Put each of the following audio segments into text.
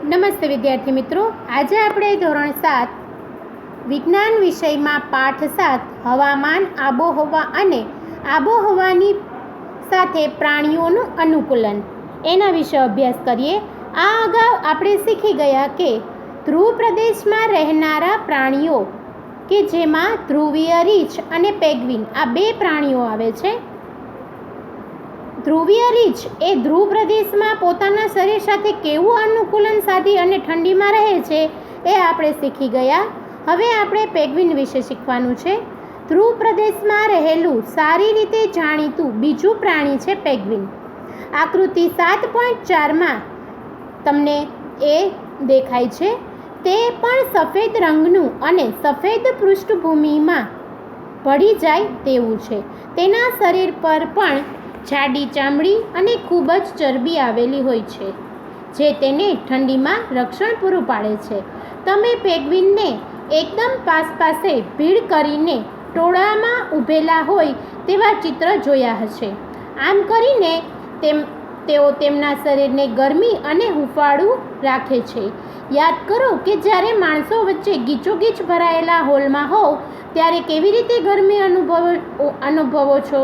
નમસ્તે વિદ્યાર્થી મિત્રો, આજે આપણે ધોરણ 7 વિજ્ઞાન વિષયમાં પાઠ 7 હવામાન, આબોહવા અને આબોહવાની સાથે પ્રાણીઓનું અનુકૂલન એના વિશે અભ્યાસ કરીએ. આ અગાઉ આપણે શીખી ગયા કે ધ્રુવ પ્રદેશમાં રહેનારા પ્રાણીઓ કે જેમાં ધ્રુવીય રીંછ અને પેંગ્વિન આ બે પ્રાણીઓ આવે છે. ધ્રુવીય રીંછ એ ધ્રુવ પ્રદેશમાં પોતાના શરીર સાથે કેવું અનુકૂલન સાધી અને ઠંડીમાં રહે છે એ આપણે શીખી ગયા. હવે આપણે પેંગ્વિન વિશે શીખવાનું છે. ધ્રુવ પ્રદેશમાં રહેલું સારી રીતે જાણીતું બીજું પ્રાણી છે પેંગ્વિન. આકૃતિ 7.4માં તમને એ દેખાય છે. તે પણ સફેદ રંગનું અને સફેદ પૃષ્ઠભૂમિમાં ભળી જાય તેવું છે. તેના શરીર પર પણ જાડી ચામડી અને ખૂબ જ ચરબી આવેલી હોય છે, જે તેને ઠંડીમાં રક્ષણ પૂરું પાડે છે. તમે પેંગ્વિનને એકદમ પાસે ભીડ કરીને ટોળામાં ઊભેલા હોય તેવા ચિત્ર જોયા હશે. આમ કરીને તેઓ તેમના શરીરને ગરમી અને હૂંફાળું રાખે છે. યાદ કરો કે જ્યારે માણસો વચ્ચે ગીચોગીચ ભરાયેલા હોલમાં હોવ ત્યારે કેવી રીતે ગરમી અનુભવો છો.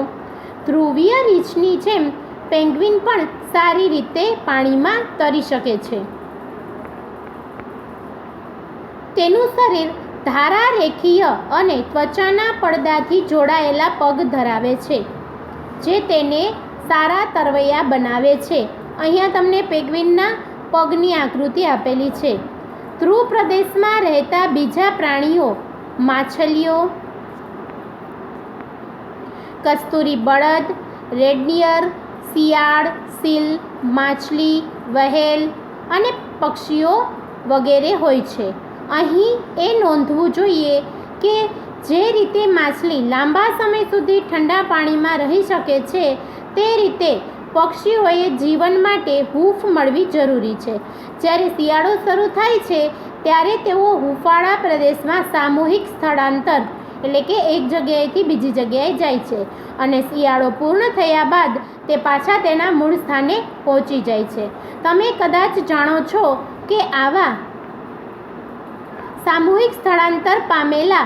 ધ્રુવીય રીંછની જેમ પેંગ્વિન પણ સારી રીતે પાણીમાં તરી શકે છે. તેનું શરીર ધારારેખીય અને ત્વચાના પડદાથી જોડાયેલા પગ ધરાવે છે, જે તેને સારા તરવૈયા બનાવે છે. અહીંયા તમને પેંગ્વિનના પગની આકૃતિ આપેલી છે. ધ્રુવ પ્રદેશમાં રહેતા બીજા પ્રાણીઓ માછલીઓ, કસ્તુરી બળદ, રેડ ડિયર, શિયાળ, સીલ, માછલી, વહેલ અને પક્ષીઓ વગેરે હોય છે. અહીં એ નોંધવું જોઈએ કે જે રીતે માછલી લાંબા સમય સુધી ઠંડા પાણીમાં રહી શકે છે, તે રીતે પક્ષીઓએ જીવન માટે હૂંફ મળવી જરૂરી છે. જ્યારે શિયાળો શરૂ થાય છે ત્યારે તેઓ હૂંફાળા પ્રદેશમાં સામૂહિક સ્થળાંતર એટલે કે એક જગ્યાએથી બીજી જગ્યાએ જાય છે, અને શિયાળો પૂર્ણ થયા બાદ તે પાછા તેના મૂળ સ્થાને પહોંચી જાય છે. તમે કદાચ જાણો છો કે આવા સામૂહિક સ્થળાંતર પામેલા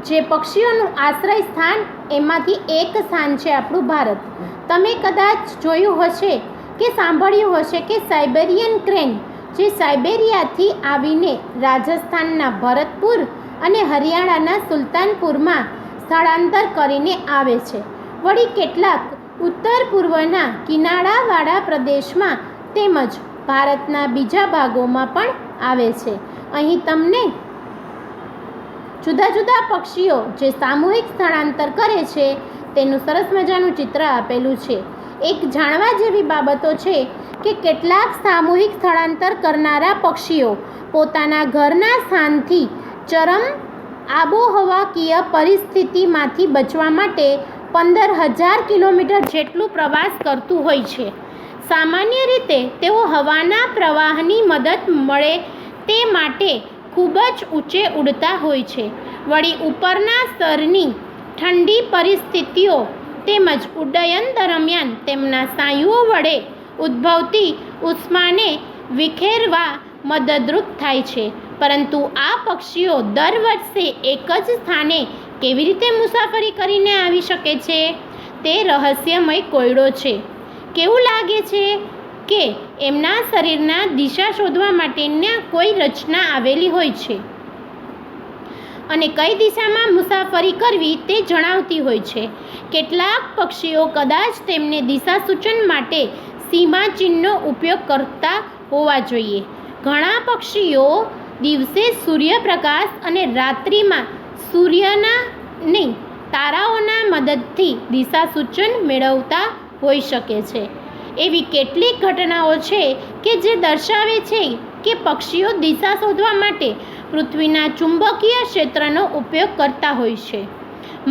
જે પક્ષીઓનું આશ્રય સ્થાન એમાંથી એક સ્થાન છે આપણું ભારત. તમે કદાચ જોયું હશે કે સાંભળ્યું હશે કે સાઇબેરિયન ક્રેન જે સાઇબેરિયાથી આવીને રાજસ્થાનના ભરતપુર અને હરિયાણાના સુલતાનપુરમાં સ્થળાંતર કરીને આવે છે. વળી કેટલાક ઉત્તર પૂર્વના કિનારાવાળા પ્રદેશમાં તેમજ ભારતના બીજા ભાગોમાં પણ આવે છે. અહીં તમને જુદા જુદા પક્ષીઓ જે સામૂહિક સ્થળાંતર કરે છે તેનું સરસ મજાનું ચિત્ર આપેલું છે. એક જાણવા જેવી બાબતો છે કે કેટલાક સામૂહિક સ્થળાંતર કરનારા પક્ષીઓ પોતાના ઘરના સ્થાનથી ચરમ આબોહવાકીય પરિસ્થિતિમાંથી બચવા માટે 15,000 કિલોમીટર જેટલું પ્રવાસ કરતું હોય છે. સામાન્ય રીતે તેઓ હવાના પ્રવાહની મદદ મળે તે માટે ખૂબ જ ઊંચે ઉડતા હોય છે. વળી ઉપરના સ્તરની ઠંડી પરિસ્થિતિઓ તેમજ ઉડ્ડયન દરમિયાન તેમના સ્નાયુઓ વડે ઉદ્ભવતી ઉષ્માને વિખેરવા મદદરૂપ થાય છે. પરંતુ આ પક્ષીઓ દર વર્ષે એક જ સ્થાને કેવી રીતે મુસાફરી કરીને આવી શકે છે તે રહસ્યમય કોયડો છે. કેવું લાગે છે કે એમના શરીરના દિશા શોધવા માટેના કોઈ રચના આવેલી હોય છે અને કઈ દિશામાં મુસાફરી કરવી તે જણાવતી હોય છે. કેટલાક પક્ષીઓ કદાચ તેમને દિશા સૂચન માટે સીમાચિહ્નનો ઉપયોગ કરતા હોવા જોઈએ. ઘણા પક્ષીઓ દિવસે સૂર્યપ્રકાશ અને રાત્રિમાં તારાઓના મદદથી દિશા સૂચન મેળવતા હોઈ શકે છે. એવી કેટલીક ઘટનાઓ છે કે જે દર્શાવે છે કે પક્ષીઓ દિશા શોધવા માટે પૃથ્વીના ચુંબકીય ક્ષેત્રનો ઉપયોગ કરતા હોય છે.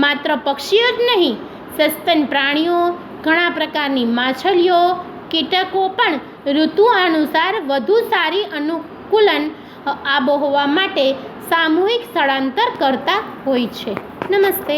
માત્ર પક્ષીઓ જ નહીં, સસ્તન પ્રાણીઓ, ઘણા પ્રકારની માછલીઓ, કીટકો પણ ઋતુ અનુસાર વધુ સારી અનુકૂલન આબોહવા માટે સામૂહિક સ્થળાંતર કરતા હોય છે. નમસ્તે.